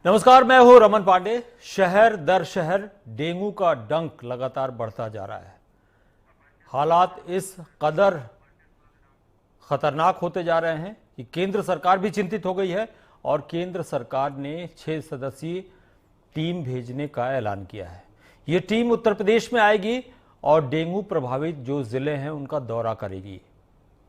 नमस्कार, मैं हूं रमन पांडे। शहर दर शहर डेंगू का डंक लगातार बढ़ता जा रहा है। हालात इस कदर खतरनाक होते जा रहे हैं कि केंद्र सरकार भी चिंतित हो गई है और केंद्र सरकार ने 6 सदस्यीय टीम भेजने का ऐलान किया है। ये टीम उत्तर प्रदेश में आएगी और डेंगू प्रभावित जो जिले हैं उनका दौरा करेगी।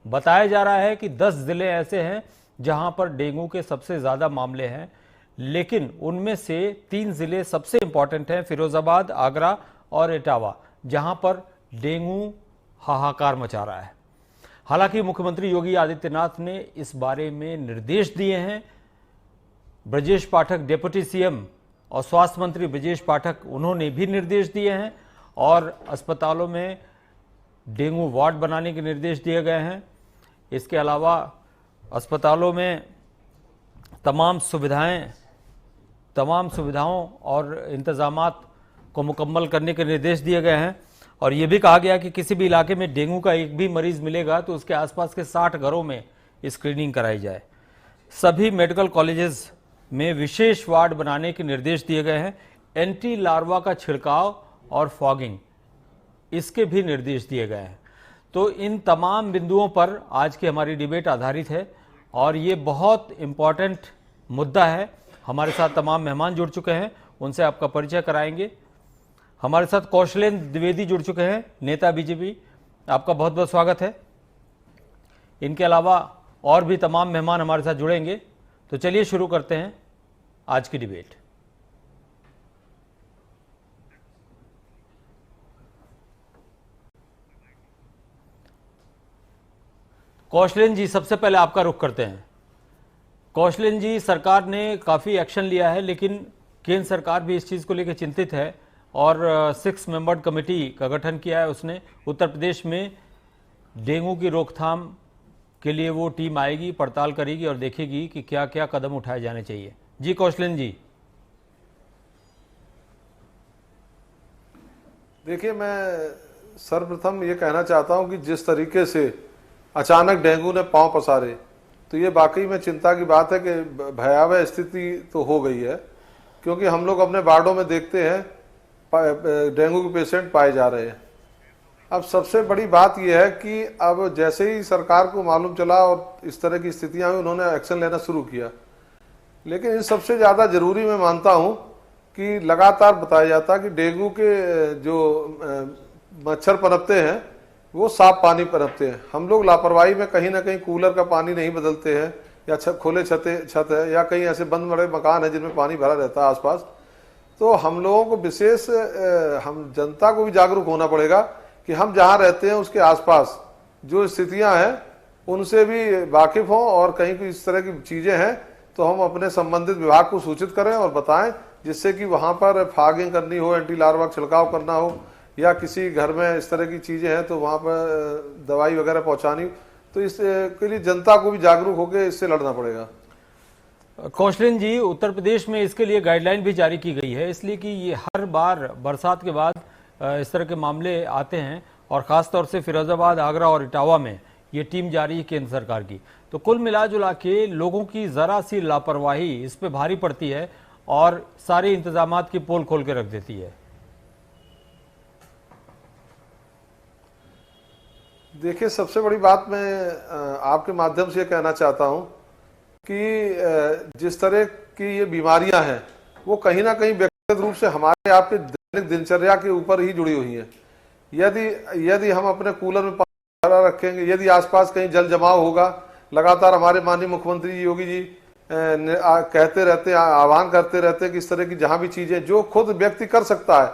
बताया जा रहा है कि 10 जिले ऐसे हैं जहां पर डेंगू के सबसे ज्यादा मामले हैं, लेकिन उनमें से 3 जिले सबसे इंपॉर्टेंट हैं, फिरोजाबाद, आगरा और इटावा, जहां पर डेंगू हाहाकार मचा रहा है। हालांकि मुख्यमंत्री योगी आदित्यनाथ ने इस बारे में निर्देश दिए हैं। ब्रजेश पाठक डिप्टी सीएम और स्वास्थ्य मंत्री ब्रजेश पाठक, उन्होंने भी निर्देश दिए हैं और अस्पतालों में डेंगू वार्ड बनाने के निर्देश दिए गए हैं। इसके अलावा अस्पतालों में तमाम सुविधाओं और इंतजामात को मुकम्मल करने के निर्देश दिए गए हैं और ये भी कहा गया कि किसी भी इलाके में डेंगू का एक भी मरीज मिलेगा तो उसके आसपास के 60 घरों में स्क्रीनिंग कराई जाए। सभी मेडिकल कॉलेजेस में विशेष वार्ड बनाने के निर्देश दिए गए हैं। एंटी लार्वा का छिड़काव और फॉगिंग, इसके भी निर्देश दिए गए हैं। तो इन तमाम बिंदुओं पर आज की हमारी डिबेट आधारित है और ये बहुत इंपॉर्टेंट मुद्दा है। हमारे साथ तमाम मेहमान जुड़ चुके हैं, उनसे आपका परिचय कराएंगे। हमारे साथ कौशलेंद्र द्विवेदी जुड़ चुके हैं, नेता बीजेपी, आपका बहुत बहुत स्वागत है। इनके अलावा और भी तमाम मेहमान हमारे साथ जुड़ेंगे। तो चलिए शुरू करते हैं आज की डिबेट। कौशलेंद्र जी, सबसे पहले आपका रुख करते हैं। कौशलेंद्र जी, सरकार ने काफ़ी एक्शन लिया है, लेकिन केंद्र सरकार भी इस चीज़ को लेकर चिंतित है और 6 मेंबर कमेटी का गठन किया है उसने। उत्तर प्रदेश में डेंगू की रोकथाम के लिए वो टीम आएगी, पड़ताल करेगी और देखेगी कि क्या क्या कदम उठाए जाने चाहिए। जी कौशलेंद्र जी। देखिए, मैं सर्वप्रथम ये कहना चाहता हूं कि जिस तरीके से अचानक डेंगू ने पांव पसारे, तो ये वाकई में चिंता की बात है कि भयावह स्थिति तो हो गई है, क्योंकि हम लोग अपने वार्डों में देखते हैं डेंगू के पेशेंट पाए जा रहे हैं। अब सबसे बड़ी बात यह है कि अब जैसे ही सरकार को मालूम चला और इस तरह की स्थितियां हुई, उन्होंने एक्शन लेना शुरू किया। लेकिन इन सबसे ज़्यादा जरूरी मैं मानता हूं कि लगातार बताया जाता है कि डेंगू के जो मच्छर पनपते हैं वो साफ पानी पनपते हैं। हम लोग लापरवाही में कहीं ना कहीं कूलर का पानी नहीं बदलते हैं, या खुले छत है, या कहीं ऐसे बंद बड़े मकान है जिनमें पानी भरा रहता है आसपास। तो हम लोगों को विशेष, हम जनता को भी जागरूक होना पड़ेगा कि हम जहाँ रहते हैं उसके आसपास जो स्थितियाँ हैं उनसे भी वाकिफ हों, और कहीं कोई इस तरह की चीज़ें हैं तो हम अपने संबंधित विभाग को सूचित करें और बताएं, जिससे कि वहाँ पर फॉगिंग करनी हो, एंटी लार्वा छिड़काव करना हो, या किसी घर में इस तरह की चीज़ें हैं तो वहाँ पर दवाई वगैरह पहुँचानी। तो इसके लिए जनता को भी जागरूक होकर इससे लड़ना पड़ेगा। कौशलेंद्र जी, उत्तर प्रदेश में इसके लिए गाइडलाइन भी जारी की गई है, इसलिए कि ये हर बार बरसात के बाद इस तरह के मामले आते हैं और ख़ासतौर से फिरोजाबाद, आगरा और इटावा में ये टीम जारी है केंद्र सरकार की। तो कुल मिला जुला के लोगों की ज़रा सी लापरवाही इस पे भारी पड़ती है और सारे इंतजामात की पोल खोल के रख देती है। देखिए, सबसे बड़ी बात मैं आपके माध्यम से कहना चाहता हूं कि जिस तरह की ये बीमारियां हैं वो कहीं ना कहीं व्यक्तिगत रूप से हमारे आपके दैनिक दिनचर्या के ऊपर ही जुड़ी हुई हैं। यदि हम अपने कूलर में पानी भरा रखेंगे, यदि आसपास कहीं जल जमाव होगा, लगातार हमारे माननीय मुख्यमंत्री योगी जी कहते रहते हैं, आह्वान करते रहते हैं कि इस तरह की जहां भी चीजें जो खुद व्यक्ति कर सकता है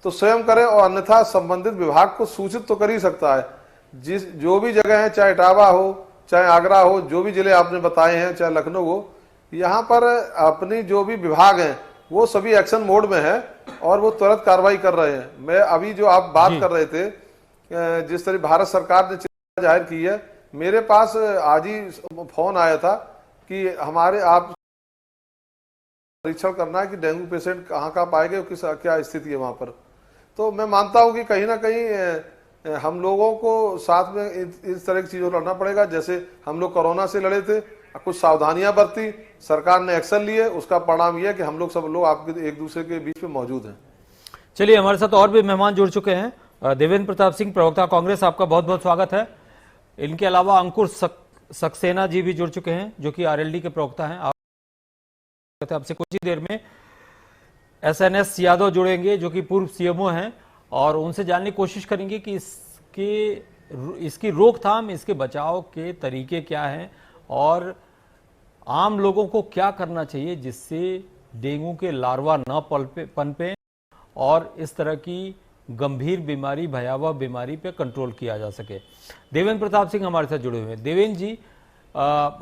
तो स्वयं करे, और अन्यथा संबंधित विभाग को सूचित तो कर ही सकता है। जो भी जगह है, चाहे इटावा हो, चाहे आगरा हो, जो भी जिले आपने बताए हैं, चाहे लखनऊ हो, यहाँ पर अपनी जो भी विभाग हैं वो सभी एक्शन मोड में है और वो तुरंत कार्रवाई कर रहे हैं। मैं अभी जो आप बात कर रहे थे, जिस तरह भारत सरकार ने चिंता जाहिर की है, मेरे पास आज ही फोन आया था कि हमारे आप परीक्षण करना है कि डेंगू पेशेंट कहाँ पाए गए, किस क्या स्थिति है वहाँ पर। तो मैं मानता हूँ कि कहीं ना कहीं हम लोगों को साथ में इस तरह की चीज़ों लड़ना पड़ेगा। जैसे हम लोग कोरोना से लड़े थे, कुछ सावधानियां बरती, सरकार ने एक्शन लिए, उसका परिणाम यह है कि हम लोग सब लोग आपके एक दूसरे के बीच में मौजूद हैं। चलिए, हमारे साथ और भी मेहमान जुड़ चुके हैं। देवेंद्र प्रताप सिंह, प्रवक्ता कांग्रेस, आपका बहुत बहुत स्वागत है। इनके अलावा अंकुर सक्सेना जी भी जुड़ चुके हैं, जो कि आरएलडी के प्रवक्ता हैं। आपसे कुछ ही देर में एसएनएस यादव जुड़ेंगे, जो कि पूर्व सीएमओ हैं, और उनसे जानने की कोशिश करेंगे कि इसकी रोकथाम, इसके बचाव के तरीके क्या हैं और आम लोगों को क्या करना चाहिए जिससे डेंगू के लार्वा न पनपे और इस तरह की गंभीर बीमारी, भयावह बीमारी पे कंट्रोल किया जा सके। देवेंद्र प्रताप सिंह हमारे साथ जुड़े हुए हैं। देवेंद्र जी,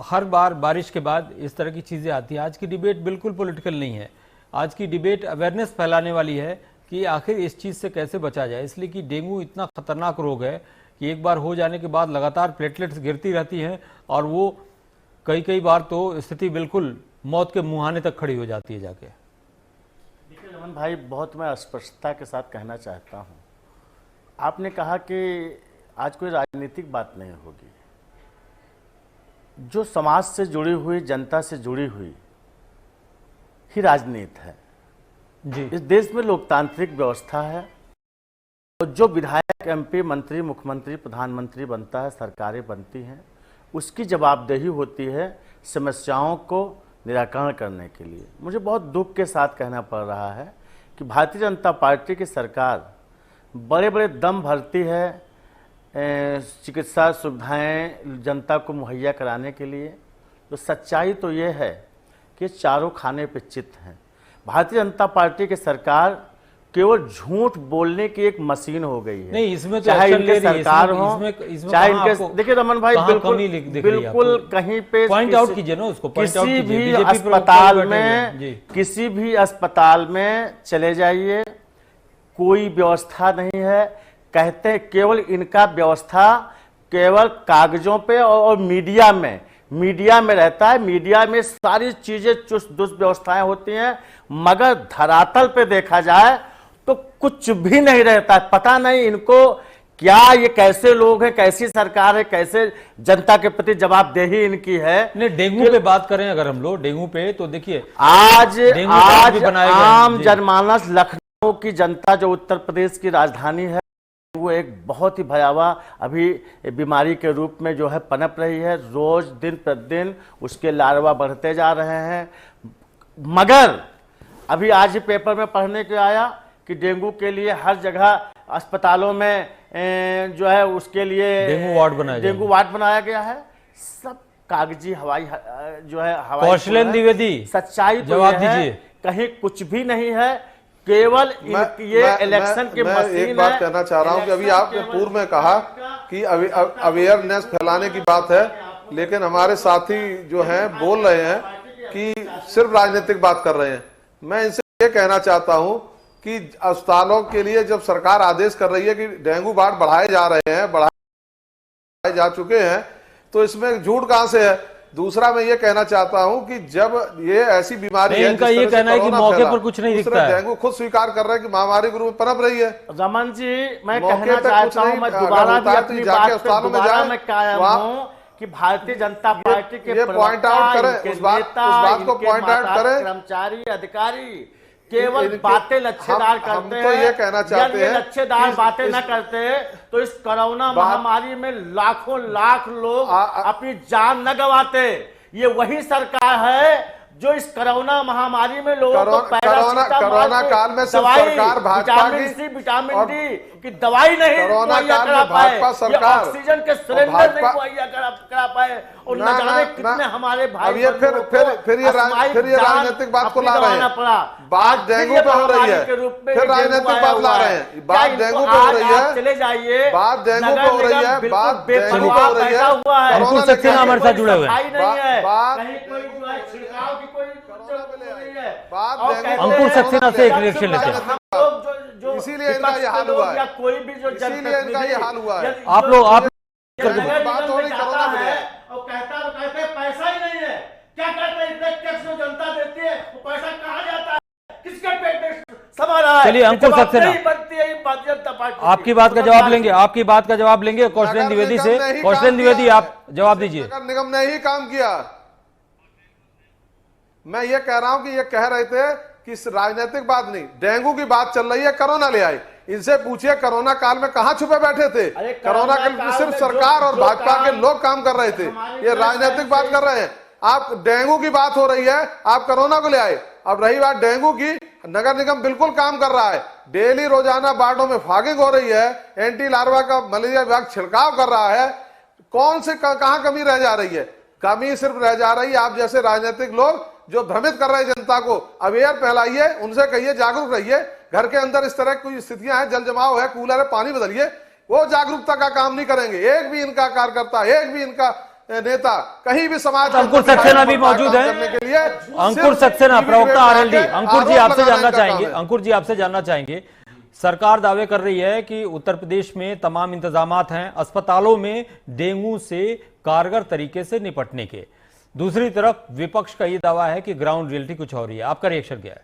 हर बार बारिश के बाद इस तरह की चीज़ें आती हैं। आज की डिबेट बिल्कुल पॉलिटिकल नहीं है, आज की डिबेट अवेयरनेस फैलाने वाली है कि आखिर इस चीज़ से कैसे बचा जाए, इसलिए कि डेंगू इतना खतरनाक रोग है कि एक बार हो जाने के बाद लगातार प्लेटलेट्स गिरती रहती हैं और वो कई बार तो स्थिति बिल्कुल मौत के मुहाने तक खड़ी हो जाती है जाके। देखिए रमन भाई, बहुत मैं स्पष्टता के साथ कहना चाहता हूँ। आपने कहा कि आज कोई राजनीतिक बात नहीं होगी, जो समाज से जुड़ी हुई, जनता से जुड़ी हुई ही राजनीति है जी। इस देश में लोकतांत्रिक व्यवस्था है और जो विधायक, एमपी, मंत्री, मुख्यमंत्री, प्रधानमंत्री बनता है, सरकारें बनती हैं, उसकी जवाबदेही होती है समस्याओं को निराकरण करने के लिए। मुझे बहुत दुख के साथ कहना पड़ रहा है कि भारतीय जनता पार्टी की सरकार बड़े बड़े दम भरती है चिकित्सा सुविधाएं जनता को मुहैया कराने के लिए, तो सच्चाई तो ये है कि चारों खाने पे चित्त हैं। भारतीय जनता पार्टी की सरकार केवल झूठ बोलने की एक मशीन हो गई है। नहीं, इसमें तो चाहे इनके सरकार हो, चाहे इनके, देखिए रमन भाई, बिल्कुल कहीं पे पॉइंट आउट कीजिए ना उसको। किसी भी अस्पताल में चले जाइए, कोई व्यवस्था नहीं है। कहते हैं केवल इनका व्यवस्था केवल कागजों पे और मीडिया में रहता है। मीडिया में सारी चीजें चुस्त दुरुस्त व्यवस्थाएं होती हैं, मगर धरातल पे देखा जाए तो कुछ भी नहीं रहता है। पता नहीं इनको क्या, ये कैसे लोग हैं, कैसी सरकार है, कैसे जनता के प्रति जवाबदेही इनकी है। नहीं, डेंगू पे बात करें अगर हम लोग, डेंगू पे तो देखिए आज आम जनमानस, लखनऊ की जनता जो उत्तर प्रदेश की राजधानी है, वो एक बहुत ही भयावह अभी बीमारी के रूप में जो है पनप रही है। रोज दिन प्रतिदिन उसके लार्वा बढ़ते जा रहे हैं। मगर अभी आज ही पेपर में पढ़ने के आया कि डेंगू के लिए हर जगह अस्पतालों में जो है उसके लिए डेंगू वार्ड बनाया गया है। सब कागजी हवाई जो है हवाई। कौशलेंद्र द्विवेदी, सच्चाई जवाब दीजिए, कहीं कुछ भी नहीं है, केवल ये इलेक्शन के मशीन है। एक बात कहना चाह रहा हूं कि अभी आपने पूर्व में कहा कि अवेयरनेस फैलाने की बात है, लेकिन हमारे साथी जो हैं बोल रहे हैं कि सिर्फ राजनीतिक बात कर रहे हैं। मैं इनसे ये कहना चाहता हूं कि अस्पतालों के लिए जब सरकार आदेश कर रही है कि डेंगू वार्ड बढ़ाए जा रहे हैं, बढ़ाए जा चुके हैं, तो इसमें झूठ कहां से है। दूसरा मैं ये कहना चाहता हूं कि जब ये ऐसी बीमारी है, इनका ये कहना है कि मौके पर कुछ नहीं दिखता है। डेंगू खुद स्वीकार कर रहे हैं कि महामारी के रूप में पनप रही है। रमन जी, मैं कहना चाहता हूं, मैं दोबारा भी अपनी बात पे दोबारा मैं कायम हूं कि भारतीय जनता पार्टी के पॉइंट आउट करें, उस बात को पॉइंट आउट करें। कर्मचारी, अधिकारी केवल बातें लच्छेदार करते हैं। तो ये कहना चाहते हैं, लच्छेदार बातें न करते तो इस कोरोना महामारी में लाखों लाख लोग अपनी जान न गंवाते। ये वही सरकार है जो इस कोरोना महामारी में लोगों को कोरोना काल में सरकार भाजपा की विटामिन डी की दवाई नहीं मुहैया करा पाए, ऑक्सीजन के सिलेंडर नहीं मुहैया करा पाए, और न जाने कितने हमारे भाई फिर ये राजनीतिक बात को ला रहे हैं। बात डेंगू पे हो रही है, फिर राजनीतिक बात ला रहे हैं। बात डेंगू पे हो रही है, चले जाइए, बात डेंगू पे हो रही है, बात डेंगू पे हो रही है। अंकुर सक्सेना हमारे साथ जुड़े हुए हैं। अंकुर सक्सेना से एक रिएक्शन लेते हैं। इसीलिए इनका ये हाल हुआ है, कोई भी जो इसीलिए इनका ये हाल हुआ है। आप लोग बात हो रही कोरोना में और कहते हैं पैसा ही नहीं है। क्या करते हैं, इतने टैक्स जो जनता देती है वो पैसा कहाँ जाता है, किसके पेट में समा रहा है। चलिए अंकुर सक्सेना, आपकी बात का जवाब लेंगे, आपकी बात का जवाब लेंगे कौशलेंद्र द्विवेदी से। कौशलेंद्र द्विवेदी, आप जवाब दीजिए। निगम ने ही काम किया, मैं ये कह रहा हूं कि ये कह रहे थे कि राजनीतिक बात नहीं, डेंगू की बात चल रही है, कोरोना ले आए। इनसे पूछिए कोरोना काल में कहां छुपे बैठे थे? कोरोना काल में सिर्फ सरकार और भाजपा के लोग काम कर रहे थे, ये राजनीतिक बात कर रहे हैं। आप डेंगू की बात हो रही है, आप कोरोना को ले आए। अब रही बात डेंगू की, नगर निगम बिल्कुल काम कर रहा है, डेली रोजाना वार्डों में फॉगिंग हो रही है, एंटी लार्वा का मलेरिया विभाग छिड़काव कर रहा है। कौन से कहां कमी रह जा रही है? कमी सिर्फ रह जा रही है आप जैसे राजनीतिक लोग जो भ्रमित कर रहे हैं जनता को। अवेयर फैलाइए, उनसे कहिए जागरूक रहिए। घर के अंदर इस तरह की स्थितियां हैं, जल जमाव है, कूलर है, पानी बदलिए। वो जागरूकता का काम नहीं करेंगे। एक भी इनका कार्यकर्ता, एक भी इनका नेता कहीं भी समाज। अंकुर सक्सेना भी मौजूद है, अंकुर सक्सेना प्रवक्ता आरएलडी। अंकुर जी आपसे जानना चाहेंगे, अंकुर जी आपसे जानना चाहेंगे, सरकार दावे कर रही है कि उत्तर प्रदेश में तमाम इंतजामात हैं अस्पतालों में डेंगू से कारगर तरीके से निपटने के। दूसरी तरफ विपक्ष का यह दावा है कि ग्राउंड रियलिटी कुछ और ही है। आपका रिएक्शन क्या है?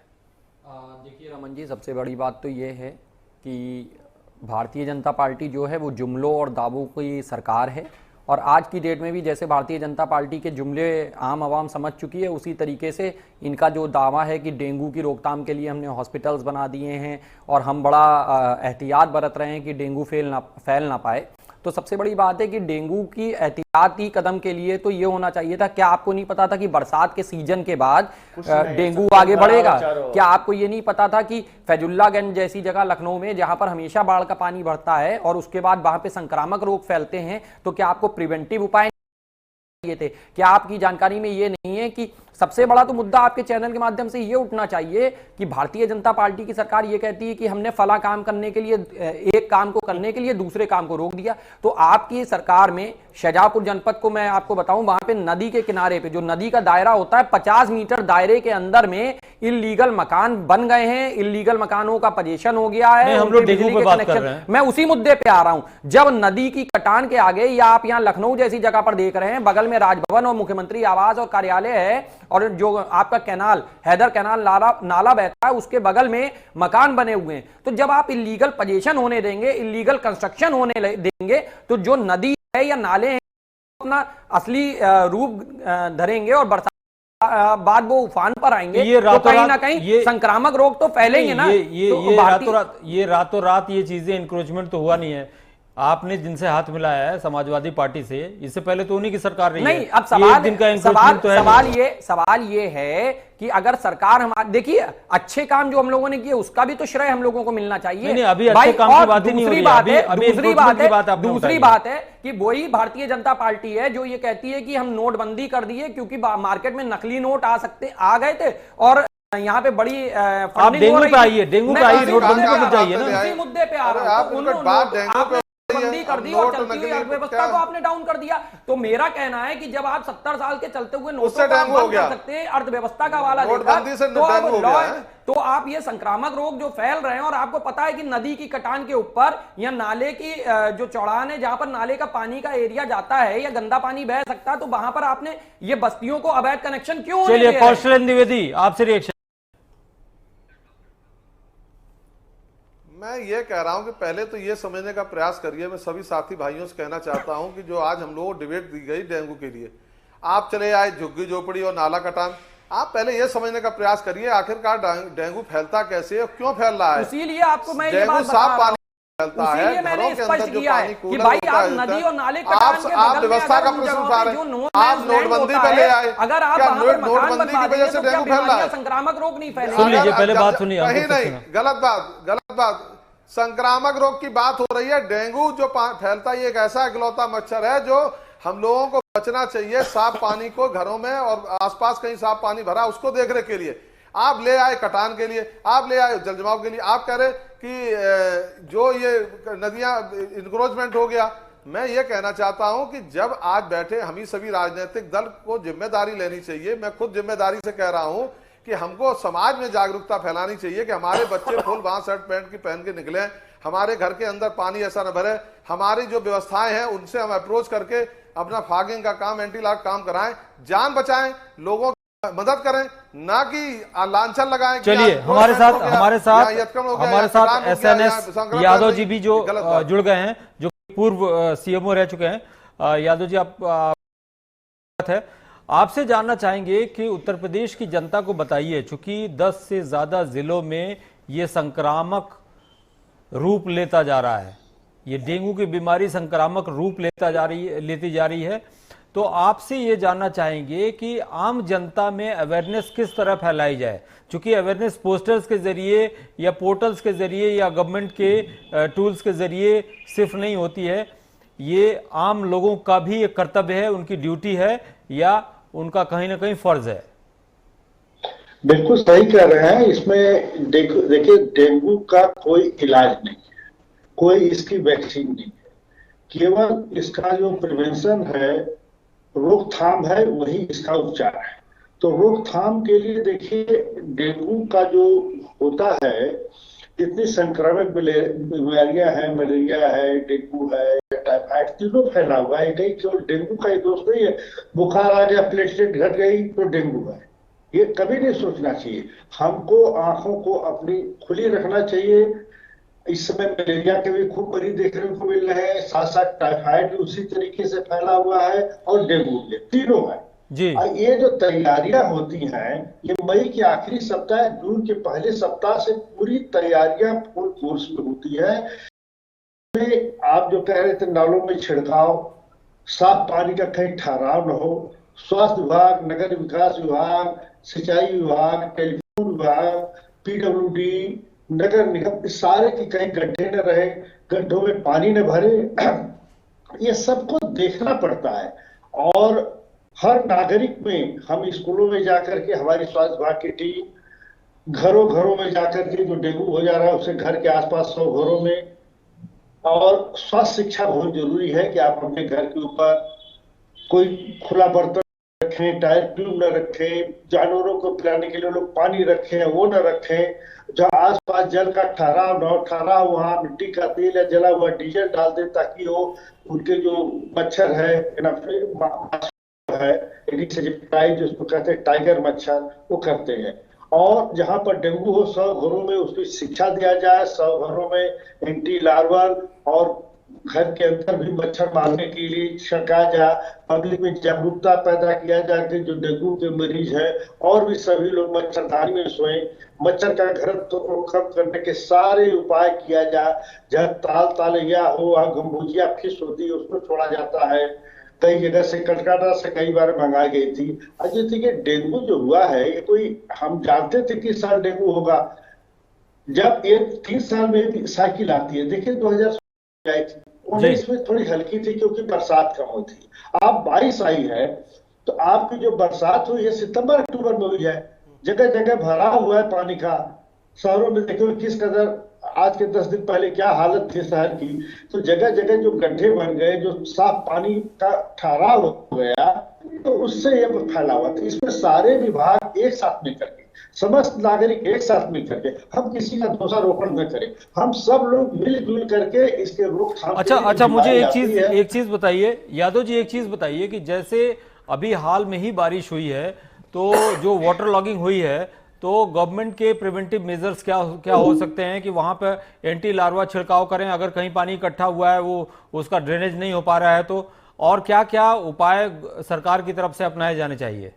देखिए रमन जी, सबसे बड़ी बात तो ये है कि भारतीय जनता पार्टी जो है वो जुमलों और दावों की सरकार है, और आज की डेट में भी जैसे भारतीय जनता पार्टी के जुमले आम आवाम समझ चुकी है, उसी तरीके से इनका जो दावा है कि डेंगू की रोकथाम के लिए हमने हॉस्पिटल्स बना दिए हैं और हम बड़ा एहतियात बरत रहे हैं कि डेंगू फैल ना पाए। तो सबसे बड़ी बात है कि डेंगू की एहतियाती कदम के लिए तो ये होना चाहिए था। क्या आपको नहीं पता था कि बरसात के सीजन के बाद डेंगू आगे बढ़ेगा? क्या आपको ये नहीं पता था कि फैजुल्लागंज जैसी जगह लखनऊ में जहां पर हमेशा बाढ़ का पानी भरता है और उसके बाद वहां पे संक्रामक रोग फैलते हैं, तो क्या आपको प्रिवेंटिव उपाय थे? क्या आपकी जानकारी में ये नहीं है कि सबसे बड़ा तो मुद्दा आपके चैनल के माध्यम से ये उठना चाहिए कि भारतीय जनता पार्टी की सरकार ये कहती है कि हमने फला काम करने के लिए, एक काम को करने के लिए दूसरे काम को रोक दिया। तो आपकी सरकार में शाहजहांपुर जनपद को मैं आपको बताऊं, वहां पे नदी के किनारे पे जो नदी का दायरा होता है 50 मीटर दायरे के अंदर में इल्लीगल मकान बन गए हैं, इल्लीगल मकानों का पोजीशन हो गया है। हम लोग डेंगू पे बात कर रहे हैं। मैं उसी मुद्दे पे आ रहा हूं। जब नदी की कटान के आगे, या आप यहां लखनऊ जैसी जगह पर देख रहे हैं, बगल में राजभवन और मुख्यमंत्री आवास और कार्यालय है, और जो आपका कैनाल, हैदर कैनाल नाला बहता है, उसके बगल में मकान बने हुए हैं। तो जब आप इल्लीगल पोजीशन होने देंगे, इल्लीगल कंस्ट्रक्शन होने देंगे, तो जो नदी है या नाले हैं अपना असली रूप धरेंगे और बरसात बाद वो उफान पर आएंगे। ये तो कहीं ना कहीं संक्रामक रोग तो फैलेंगे ना। ये रातों रात ये चीजें इंक्रोचमेंट तो हुआ नहीं है। आपने जिनसे हाथ मिलाया है समाजवादी पार्टी से, इससे पहले तो उन्हीं की सरकार रही है। नहीं, अब सवाल ये है कि अगर सरकार हमारी, देखिए अच्छे काम जो हम लोगों ने किए उसका भी तो श्रेय हम लोगों को मिलना चाहिए। नहीं, अभी अच्छे काम की बात ही नहीं हो रही है। दूसरी बात है कि वही भारतीय जनता पार्टी है जो ये कहती है कि हम नोटबंदी कर दिए क्योंकि मार्केट में नकली नोट आ गए थे और यहाँ पे बड़ी आप डेंगू पे आइए, डेंगू पे आइए, नोटबंदी पे मत जाइए ना। उसी मुद्दे पे आ रहा हूँ। बंदी कर दी और चलती हुई अर्थव्यवस्था को आपने डाउन कर दिया। तो मेरा कहना है कि जब आप 70 साल के चलते हुए नोटों को बंद कर सकते हैं, अर्थव्यवस्था का हवाला देकर, तो आप ये संक्रामक रोग जो फैल रहे हैं, और आपको पता है कि नदी की कटान के ऊपर या नाले की जो चौड़ान है जहां पर नाले का पानी का एरिया जाता है या गंदा पानी बह सकता है, तो वहां पर आपने ये बस्तियों को अवैध कनेक्शन क्यों? चलिए कौशल द्विवेदी आपसे रिएक्शन। मैं ये कह रहा हूं कि पहले तो ये समझने का प्रयास करिए। मैं सभी साथी भाइयों से कहना चाहता हूं कि जो आज हम लोगों को डिबेट दी गई डेंगू के लिए, आप चले आए झुग्गी झोपड़ी और नाला कटान। आप पहले ये समझने का प्रयास करिए आखिरकार डेंगू फैलता कैसे है, क्यों फैल रहा है। इसीलिए आपको मैं ये बात साफ पानी फैलता है, मैंने स्पष्ट किया है कि भाई आप नदी और नाले आप व्यवस्था का प्रश्न उठा रहे हैं। आप नोटबंदी पे ले आए, अगर आप नोटबंदी की वजह से डेंगू फैल रहा है? संक्रामक रोग नहीं फैले। सुन लीजिए, पहले बात सुनिए। नहीं, गलत बात। संक्रामक रोग की बात हो रही है। डेंगू जो फैलता है, एक ऐसा इकलौता मच्छर है जो हम लोगों को बचना चाहिए। साफ पानी को घरों में और आसपास कहीं साफ पानी भरा उसको देखने के लिए आप ले आए, कटान के लिए आप ले आए, जल जमाव के लिए आप कह रहे कि जो ये नदियां इंक्रोचमेंट हो गया। मैं ये कहना चाहता हूं कि जब आज बैठे हम ही सभी राजनीतिक दल को जिम्मेदारी लेनी चाहिए। मैं खुद जिम्मेदारी से कह रहा हूं कि हमको समाज में जागरूकता फैलानी चाहिए कि हमारे बच्चे फुल बांह शर्ट पैंट की पहन के निकले, हमारे घर के अंदर पानी ऐसा न भरे, हमारी जो व्यवस्थाएं हैं उनसे हम अप्रोच करके अपना फॉगिंग का काम, एंटी लार्वा काम कराएं, जान बचाएं, लोगों की मदद करें, ना कि लांछन लगाएं। चलिए हमारे साथ एसएनएस यादव जी भी जो जुड़ गए हैं, जो पूर्व सीएमओ रह चुके हैं। यादव जी आप है, आपसे जानना चाहेंगे कि उत्तर प्रदेश की जनता को बताइए, चूंकि 10 से ज्यादा जिलों में ये संक्रामक रूप लेता जा रहा है, ये डेंगू की बीमारी संक्रामक रूप लेती जा रही है, तो आपसे ये जानना चाहेंगे कि आम जनता में अवेयरनेस किस तरह फैलाई जाए। चूंकि अवेयरनेस पोस्टर्स के जरिए या पोर्टल्स के जरिए या गवर्नमेंट के टूल्स के जरिए सिर्फ नहीं होती है, ये आम लोगों का भी एक कर्तव्य है, उनकी ड्यूटी है या उनका कहीं ना कहीं फर्ज है। बिल्कुल सही कह रहे हैं। इसमें देखिए, डेंगू का कोई इलाज नहीं है, कोई इसकी वैक्सीन नहीं है, केवल इसका जो प्रिवेंशन है, रोकथाम है, वही इसका उपचार है। तो रोकथाम के लिए देखिए, डेंगू का जो होता है, इतनी संक्रामक बीमारियां हैं, मलेरिया है, डेंगू है, टाइफाइड, तीनों फैला हुआ है। नहीं केवल डेंगू का ही दोष नहीं है, बुखार आ गया, प्लेटलेट घट गई तो डेंगू है, ये कभी नहीं सोचना चाहिए। हमको आंखों को अपनी खुली रखना चाहिए। इस समय मलेरिया के भी खूब मरीज देखने को मिल रहे हैं, साथ साथ टाइफाइड भी उसी तरीके से फैला हुआ है और डेंगू भी, तीनों है जी। और ये जो तैयारियां होती हैं, ये मई के आखिरी सप्ताह, जून के पहले सप्ताह से पूरी तैयारियां फुल कोर्स में होती है। आप जो कह रहे थे नालों में छिड़काव, साफ पानी का कहीं ठहराव न हो, स्वास्थ्य विभाग, नगर विकास विभाग, सिंचाई विभाग, टेलीफोन विभाग, पीडब्ल्यूडी, नगर निगम, इस सारे की कहीं गड्ढे न रहे, गड्ढों में पानी न भरे, ये सबको देखना पड़ता है। और हर नागरिक में, हम स्कूलों में जाकर के, हमारी स्वास्थ्य विभाग की टीम घरों घरों में जाकर के, जो डेंगू हो जा रहा है उसे घर के आसपास 100 घरों में, और स्वास्थ्य शिक्षा बहुत जरूरी है कि आप अपने घर के ऊपर कोई खुला बर्तन रखें, टायर ट्यूब न रखें, जानवरों को पिलाने के लिए लोग पानी रखें वो न रखें, जहाँ आसपास जल का ठहराव न हो, ठहराव वहां मिट्टी का तेल या जला हुआ डीजल डाल दे, ताकि वो उनके जो मच्छर है जिसको कहते हैं टाइगर मच्छर, वो करते हैं। और जहां पर डेंगू हो 100 घरों में उसकी शिक्षा दिया जाए, 100 घरों में एंटी लार्वल, और घर के अंदर भी मच्छर मारने के लिए छिड़का जाए, पब्लिक में जागरूकता पैदा किया जाए कि जो डेंगू के मरीज है और भी सभी लोग मच्छरदानी में सोएं, मच्छर का घनत्व को कम करने के सारे उपाय किया जाए। जहाँ तालैया हो, वहाँ गंबूजिया फिश होती है उसको छोड़ा जाता है, कई जगह से कलकत्ता से कई बार मंगाई गई थी। अच्छा देखिए, डेंगू जो हुआ है, ये कोई हम जानते थे कि इस साल डेंगू होगा, जब एक 3 साल में एक साइकिल आती है। देखिए 2019 में थोड़ी हल्की थी क्योंकि बरसात कम हुई थी, अब 22 आई है, तो आपकी जो बरसात हुई है सितंबर अक्टूबर में हुई है, जगह जगह भरा हुआ है पानी का। शहरों में देखो किस कदर, आज के 10 दिन पहले क्या हालत थी शहर की, तो जगह जगह जो गड्ढे बन गए, जो साफ पानी का ठहराव हो गया, तो उससे ये फैला हुआ। तो इसमें सारे विभाग एक साथ मिल करके, समस्त नागरिक एक साथ मिल करके, हम किसी का दोषारोपण न करें, हम सब लोग मिलजुल करके इसके रोकथाम। अच्छा, मुझे एक चीज बताइए यादव जी, एक चीज बताइए कि जैसे अभी हाल में ही बारिश हुई है, तो जो वाटर लॉगिंग हुई है, तो गवर्नमेंट के प्रिवेंटिव मेजर्स क्या हो सकते हैं कि वहां पर एंटी लार्वा छिड़काव करें, अगर कहीं पानी इकट्ठा हुआ है, वो उसका ड्रेनेज नहीं हो पा रहा है, तो और क्या क्या उपाय सरकार की तरफ से अपनाए जाने चाहिए?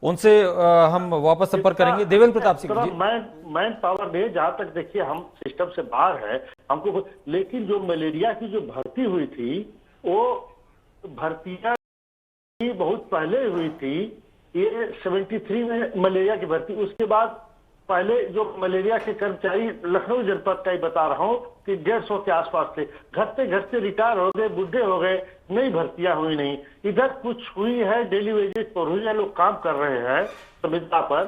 उनसे हम वापस संपर्क करेंगे। देवेंद्र प्रताप सिंह जी, मैन पावर नहीं, जहां तक देखिए हम सिस्टम से बाहर है हमको, लेकिन जो मलेरिया की जो भर्ती हुई थी, वो भर्तियां बहुत पहले हुई थी। ये 73 में मलेरिया की भर्ती, उसके बाद पहले जो मलेरिया के कर्मचारी लखनऊ जनपद का ही बता रहा हूँ कि 150 के आसपास थे, घटते घटते रिटायर हो गए, बुढ़े हो गए, नई भर्तियां हुई नहीं। इधर कुछ हुई है, डेली वेजेस पर हुई है, लोग काम कर रहे हैं संविदा पर,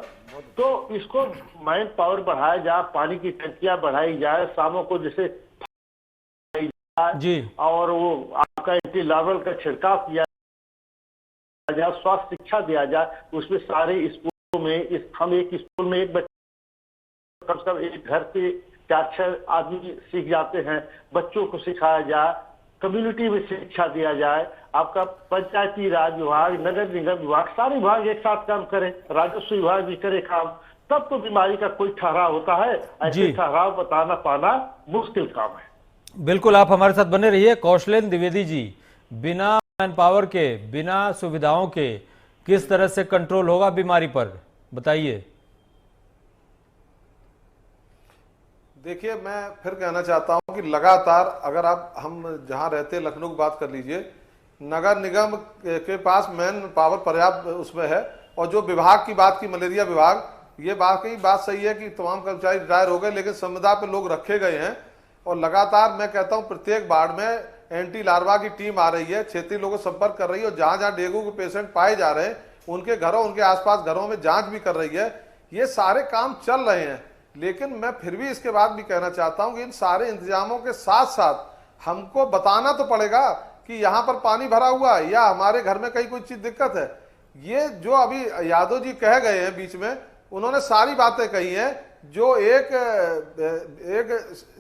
तो इसको मैन पावर बढ़ाया जाए, पानी की टंकियां बढ़ाई जाए, शामों को जैसे जी, और वो आपका एंटी लार्वल का छिड़काव किया जाए, स्वास्थ्य शिक्षा दिया जाए। उसमें सारे स्कूलों में, हम एक स्कूल में एक बच्चे कम से कम एक घर से 4-6 आदमी सीख जाते हैं, बच्चों को सिखाया जाए, कम्युनिटी में शिक्षा दिया जाए। आपका पंचायती राज विभाग, नगर निगम विभाग, सारे विभाग एक साथ काम करें, राजस्व विभाग भी करे काम, तब तो बीमारी का कोई ठहराव होता है। ऐसे ठहराव बताना पाना मुश्किल काम है। बिल्कुल, आप हमारे साथ बने रहिए। कौशलेंद्र द्विवेदी जी, बिना मैन पावर के, बिना सुविधाओं के किस तरह से कंट्रोल होगा बीमारी पर, बताइए। देखिए, मैं फिर कहना चाहता हूं कि लगातार अगर हम जहां रहते लखनऊ की बात कर लीजिए, नगर निगम के पास मैन पावर पर्याप्त उसमें है, और जो विभाग की बात की, मलेरिया विभाग, ये वाकई बात सही है कि तमाम कर्मचारी रिटायर हो गए, लेकिन संविदा पे लोग रखे गए हैं। और लगातार मैं कहता हूं प्रत्येक वार्ड में एंटी लार्वा की टीम आ रही है, क्षेत्रीय लोगों से संपर्क कर रही है, और जहां जहां डेंगू के पेशेंट पाए जा रहे हैं उनके घरों, उनके आसपास घरों में जांच भी कर रही है। ये सारे काम चल रहे हैं, लेकिन मैं फिर भी इसके बाद भी कहना चाहता हूं कि इन सारे इंतजामों के साथ साथ हमको बताना तो पड़ेगा कि यहां पर पानी भरा हुआ है या हमारे घर में कहीं कोई चीज दिक्कत है। ये जो अभी यादव जी कह गए हैं बीच में, उन्होंने सारी बातें कही हैं जो एक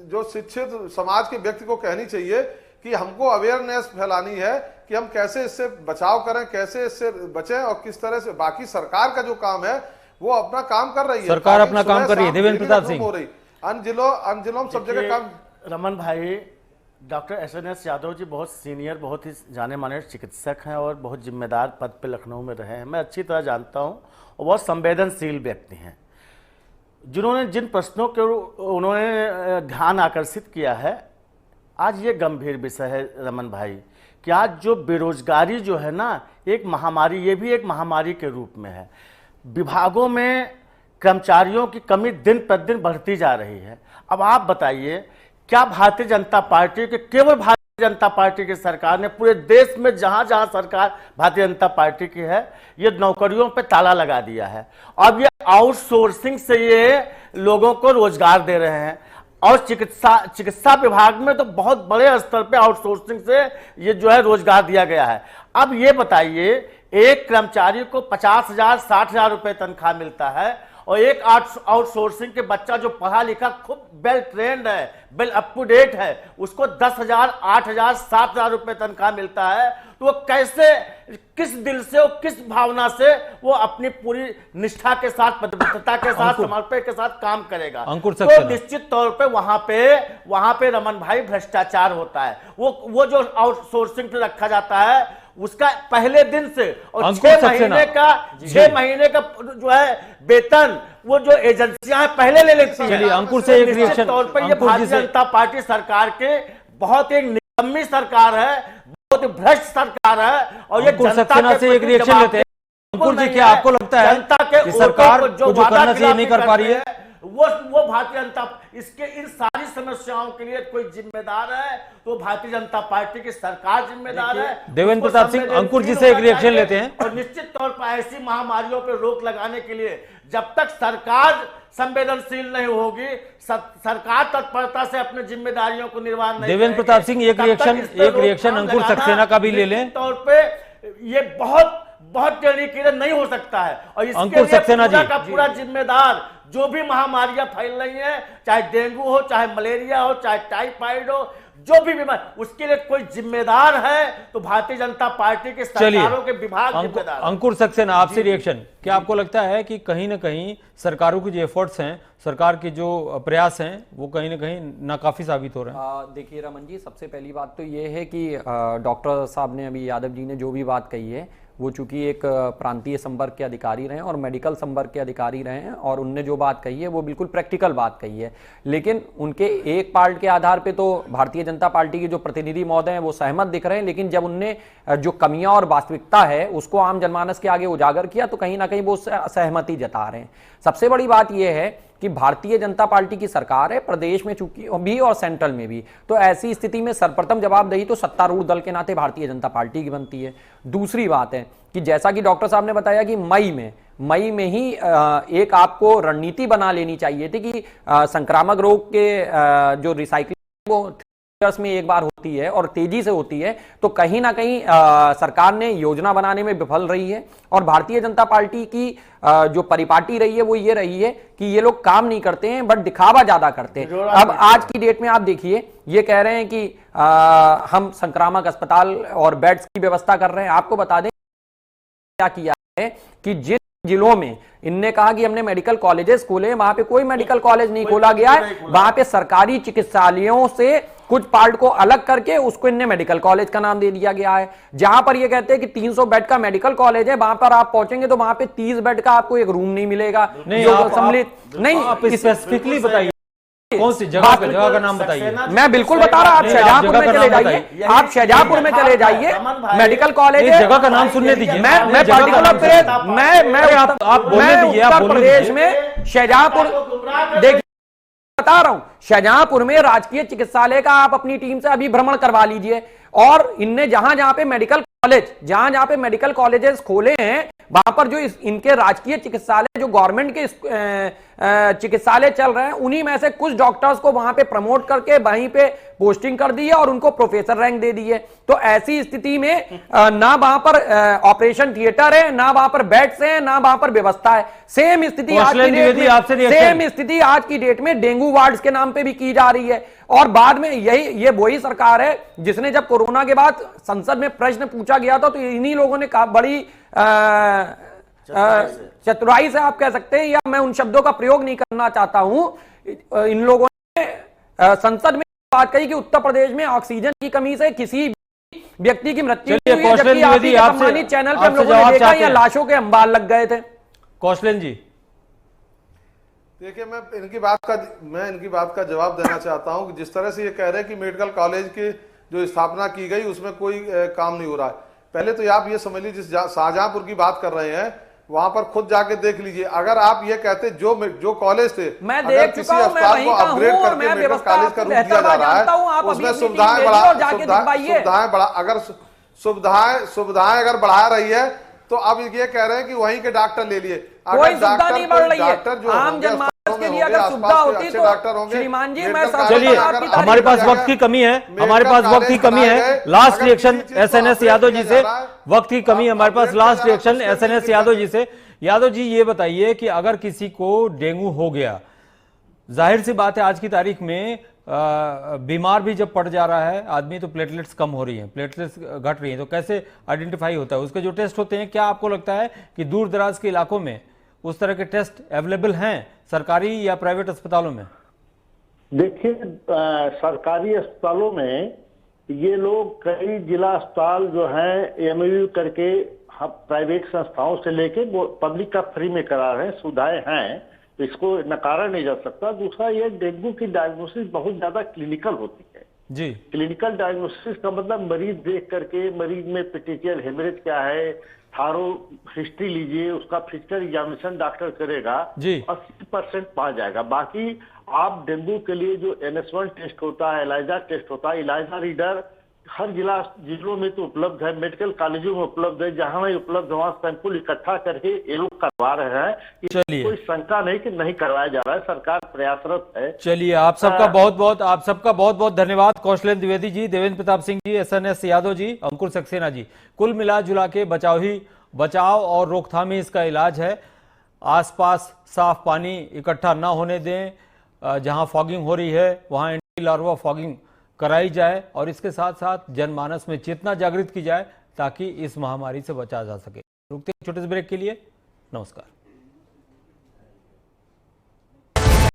जो शिक्षित समाज के व्यक्ति को कहनी चाहिए कि हमको अवेयरनेस फैलानी है कि हम कैसे इससे बचाव करें, कैसे इससे बचें, और किस तरह से बाकी सरकार का जो काम है वो अपना काम कर रही है। सरकार अपना काम कर रही है। देवेंद्र प्रताप सिंह, अन्य जिलों में सब जगह काम। रमन भाई, डॉक्टर एसएनएस यादव जी बहुत सीनियर, बहुत ही जाने माने चिकित्सक हैं और बहुत जिम्मेदार पद पे लखनऊ में रहे हैं। मैं अच्छी तरह जानता हूं, और बहुत संवेदनशील व्यक्ति हैं, जिन्होंने जिन प्रश्नों के उन्होंने ध्यान आकर्षित किया है। आज ये गंभीर विषय है रमन भाई कि आज जो बेरोजगारी जो है ना, एक महामारी, ये भी एक महामारी के रूप में है। विभागों में कर्मचारियों की कमी दिन प्रतिदिन बढ़ती जा रही है। अब आप बताइए, क्या भारतीय जनता पार्टी के, केवल भारतीय जनता पार्टी की सरकार ने पूरे देश में जहां जहां सरकार भारतीय जनता पार्टी की है, ये नौकरियों पे ताला लगा दिया है। अब ये आउटसोर्सिंग से ये लोगों को रोजगार दे रहे हैं, और चिकित्सा विभाग में तो बहुत बड़े स्तर पे आउटसोर्सिंग से ये जो है रोजगार दिया गया है। अब ये बताइए, एक कर्मचारी को 50,000 60,000 रुपए तनख्वाह मिलता है, और एक आउटसोर्सिंग के बच्चा जो पढ़ा लिखा, खूब वेल ट्रेंड है, वेल अप टू डेट है, उसको 10,000 8,000 7,000 रुपए तनख्वाह मिलता है। तो वो कैसे, किस दिल से और किस भावना से वो अपनी पूरी निष्ठा के साथ, प्रतिबद्धता के साथ, समर्पण के साथ काम करेगा? तो निश्चित तौर पे वहां पे रमन भाई भ्रष्टाचार होता है। वो जो आउटसोर्सिंग पे रखा जाता है, उसका पहले दिन से और 6 महीने का जो है वेतन, वो जो एजेंसियां हैं पहले ले लेती हैं। चलिए, अंकुर से एक रिएक्शन। तौर पर ये भारतीय जनता पार्टी सरकार के बहुत एक निकम्मी सरकार है, बहुत भ्रष्ट सरकार है, और ये जनता से एक रिएक्शन लेते हैं। अंकुर जी, क्या आपको लगता है कि सरकार जो करना चाहिए नहीं कर पा रही है? वो भारतीय जनता, इसके इन सारी समस्याओं के लिए कोई जिम्मेदार है तो भारतीय जनता पार्टी की सरकार जिम्मेदार है। देवेंद्र प्रताप सिंह, अंकुर जी से एक रिएक्शन लेते हैं। और निश्चित तौर पर ऐसी महामारियों पर रोक लगाने के लिए जब तक सरकार संवेदनशील नहीं होगी, सरकार तत्परता से अपनी जिम्मेदारियों को निर्वाह नहीं, देवेंद्र प्रताप सिंह, एक रिएक्शन अंकुर सक्सेना का भी ले लें। तौर पे ये बहुत टेढ़ी कीड़े नहीं हो सकता है, और अंकुर सक्सेना जी का पूरा जिम्मेदार जो भी महामारियां फैल रही हैं, चाहे डेंगू हो, चाहे मलेरिया हो, चाहे टाइफाइड हो, जो भी बीमारी, उसके लिए कोई जिम्मेदार है तो भारतीय जनता पार्टी के सरकारों के विभाग जिम्मेदार। अंकुर सक्सेना, आपसे रिएक्शन। क्या आपको लगता है कि कहीं ना कहीं सरकारों की जो एफर्ट्स हैं, सरकार के जो प्रयास हैं, वो कहीं ना कहीं नाकाफी साबित हो रहे हैं? देखिए रमन जी, सबसे पहली बात तो ये है कि डॉक्टर साहब ने, अभी यादव जी ने जो भी बात कही है, वो चूंकि एक प्रांतीय संपर्क के अधिकारी रहे हैं और मेडिकल संपर्क के अधिकारी रहे हैं, और उनने जो बात कही है वो बिल्कुल प्रैक्टिकल बात कही है। लेकिन उनके एक पार्ट के आधार पे तो भारतीय जनता पार्टी के जो प्रतिनिधि महोदय हैं वो सहमत दिख रहे हैं, लेकिन जब उनने जो कमियां और वास्तविकता है उसको आम जनमानस के आगे उजागर किया तो कहीं ना कहीं वो सहमति जता रहे हैं। सबसे बड़ी बात यह है कि भारतीय जनता पार्टी की सरकार है प्रदेश में चूंकि भी और सेंट्रल में भी, तो ऐसी स्थिति में सर्वप्रथम जवाबदेही तो सत्तारूढ़ दल के नाते भारतीय जनता पार्टी की बनती है। दूसरी बात है कि जैसा कि डॉक्टर साहब ने बताया कि मई में ही एक आपको रणनीति बना लेनी चाहिए थी कि संक्रामक रोग के जो रिसाइकलिंग वो में एक बार होती है और तेजी से होती है, तो कहीं ना कहीं सरकार ने योजना बनाने में विफल रही है। और भारतीय जनता पार्टी की जो परिपाटी रही है वो ये रही है कि ये लोग काम नहीं करते हैं बट दिखावा ज्यादा करते हैं। अब आज की डेट में आप देखिए, ये कह रहे हैं कि हम संक्रामक अस्पताल और बेड्स की व्यवस्था कर रहे हैं। आपको बता दें क्या किया है कि जिन जिलों में इनने कहा कि हमने मेडिकल कॉलेजेस खोले, वहां पे कोई मेडिकल कॉलेज नहीं खोला गया है। वहां पे सरकारी चिकित्सालयों से कुछ पार्ट को अलग करके उसको इनने मेडिकल कॉलेज का नाम दे दिया गया है। जहां पर ये कहते हैं कि 300 बेड का मेडिकल कॉलेज है, वहां पर आप पहुंचेंगे तो वहां पे 30 बेड का आपको एक रूम नहीं मिलेगा। नहीं, जो आप सम्मिलित नहीं, आप स्पेसिफिकली बताइए कौन सी जगह का नाम बताइए। मैं बिल्कुल बता रहा, आप शाहजहांपुर में चले जाइए, आप शाहजहांपुर में चले जाइए, मेडिकल कॉलेज है। जगह का नाम सुनने दीजिए। मैं पर्टिकुलर आप बोलने दीजिए, आप उत्तर बोलने प्रदेश दीजिए। में शाहजहांपुर देखिए, बता रहा हूं, शाहजहांपुर में राजकीय चिकित्सालय का आप अपनी टीम से अभी भ्रमण करवा लीजिए। और इनने जहां जहां पे मेडिकल कॉलेज, जहां जहां पे मेडिकल कॉलेजेस खोले हैं, वहां पर जो इनके राजकीय चिकित्सालय, जो गवर्नमेंट के चिकित्सालय चल रहे हैं, उन्हीं में से कुछ डॉक्टर्स को वहां पे प्रमोट करके वहीं पे पोस्टिंग कर दी है और उनको प्रोफेसर रैंक दे दी है। तो ऐसी स्थिति में ना वहां पर ऑपरेशन थिएटर है, ना वहां पर बेड्स हैं, ना वहां पर व्यवस्था है। सेम स्थिति आज की डेट में डेंगू वार्ड्स के नाम पे भी की जा रही है। और बाद में ये वही सरकार है जिसने जब कोरोना के बाद संसद में प्रश्न पूछा गया था, तो इन्हीं लोगों ने बड़ी चतुराई से आप कह सकते हैं, या मैं उन शब्दों का प्रयोग नहीं करना चाहता हूं, इन लोगों ने संसद में बात कही कि उत्तर प्रदेश में ऑक्सीजन की कमी से किसी व्यक्ति की मृत्यु हुई है, जबकि आपके चैनल पे हम लोगों ने देखा या लाशों के अंबाल लग गए थे। कौशलेन जी देखिए, मैं इनकी बात का जवाब देना चाहता हूं कि जिस तरह से ये कह रहे हैं कि मेडिकल कॉलेज की जो स्थापना की गई उसमें कोई काम नहीं हो रहा है। पहले तो आप ये समझ लीजिए, जिस शाहजहांपुर की बात कर रहे हैं वहां पर खुद जाके देख लीजिए। अगर आप ये कहते जो कॉलेज थे, मैं अगर देख किसी चुका हूं, अस्पताल को अपग्रेड करके मेडिकल कॉलेज का रूप दिया जा रहा है, उसमें सुविधाएं बढ़ा, अगर सुविधाएं अगर बढ़ा रही है, तो अब ये कह रहे हैं कि वहीं के डॉक्टर ले लिए। कोई सुविधा नहीं बढ़ रही है। आम जनमानस के लिए अगर सुविधा होती तो श्रीमान जी, मैं चलिए, हमारे पास वक्त की कमी है, last reaction SNS Yadav ji से, वक्त की कमी है हमारे पास। Last reaction SNS Yadav ji से। यादव जी ये बताइए कि अगर किसी को डेंगू हो गया, जाहिर सी बात है आज की तारीख में बीमार भी जब पड़ जा रहा है आदमी, तो प्लेटलेट्स कम हो रही हैं, प्लेटलेट्स घट रही हैं, तो कैसे आइडेंटिफाई होता है? उसके जो टेस्ट होते हैं, क्या आपको लगता है कि दूर दराज के इलाकों में उस तरह के टेस्ट अवेलेबल हैं सरकारी या प्राइवेट अस्पतालों में? देखिए, सरकारी अस्पतालों में ये लोग कई जिला अस्पताल जो हैं एमओयू करके प्राइवेट संस्थाओं से लेके वो पब्लिक का फ्री में करा रहे हैं, सुविधाएं हैं, इसको नकारा नहीं जा सकता। दूसरा, ये डेंगू की डायग्नोसिस बहुत ज्यादा क्लिनिकल होती है जी। क्लिनिकल डायग्नोसिस का मतलब मरीज देख करके, मरीज में पेटिशियल हेमरेज क्या है, थारो हिस्ट्री लीजिए, उसका फिजिकल एग्जामिनेशन डॉक्टर करेगा, 80% पा जाएगा। बाकी आप डेंगू के लिए जो NS1 टेस्ट होता है, एलाइजा टेस्ट होता है, एलाइजा रीडर हर जिलों में तो उपलब्ध है, मेडिकल कॉलेजों में उपलब्ध है, जहां नहीं उपलब्ध वहां सैंपल इकट्ठा करके ये लोग करवा रहे हैं। कोई शंका नहीं कि नहीं करवाया जा रहा है, सरकार प्रयासरत है। चलिए, आप सबका बहुत बहुत धन्यवाद। कौशलेन द्विवेदी जी, देवेंद्र प्रताप सिंह जी, एसएनएस यादव जी, अंकुर सक्सेना जी। कुल मिला जुला के बचाव और रोकथाम ही इसका इलाज है। आसपास साफ पानी इकट्ठा ना होने दें, जहां फॉगिंग हो रही है वहां एंटी लार्वा फॉगिंग कराई जाए, और इसके साथ साथ जनमानस में चेतना जागृत की जाए ताकि इस महामारी से बचा जा सके। रुकते हैं छोटे से ब्रेक के लिए। नमस्कार।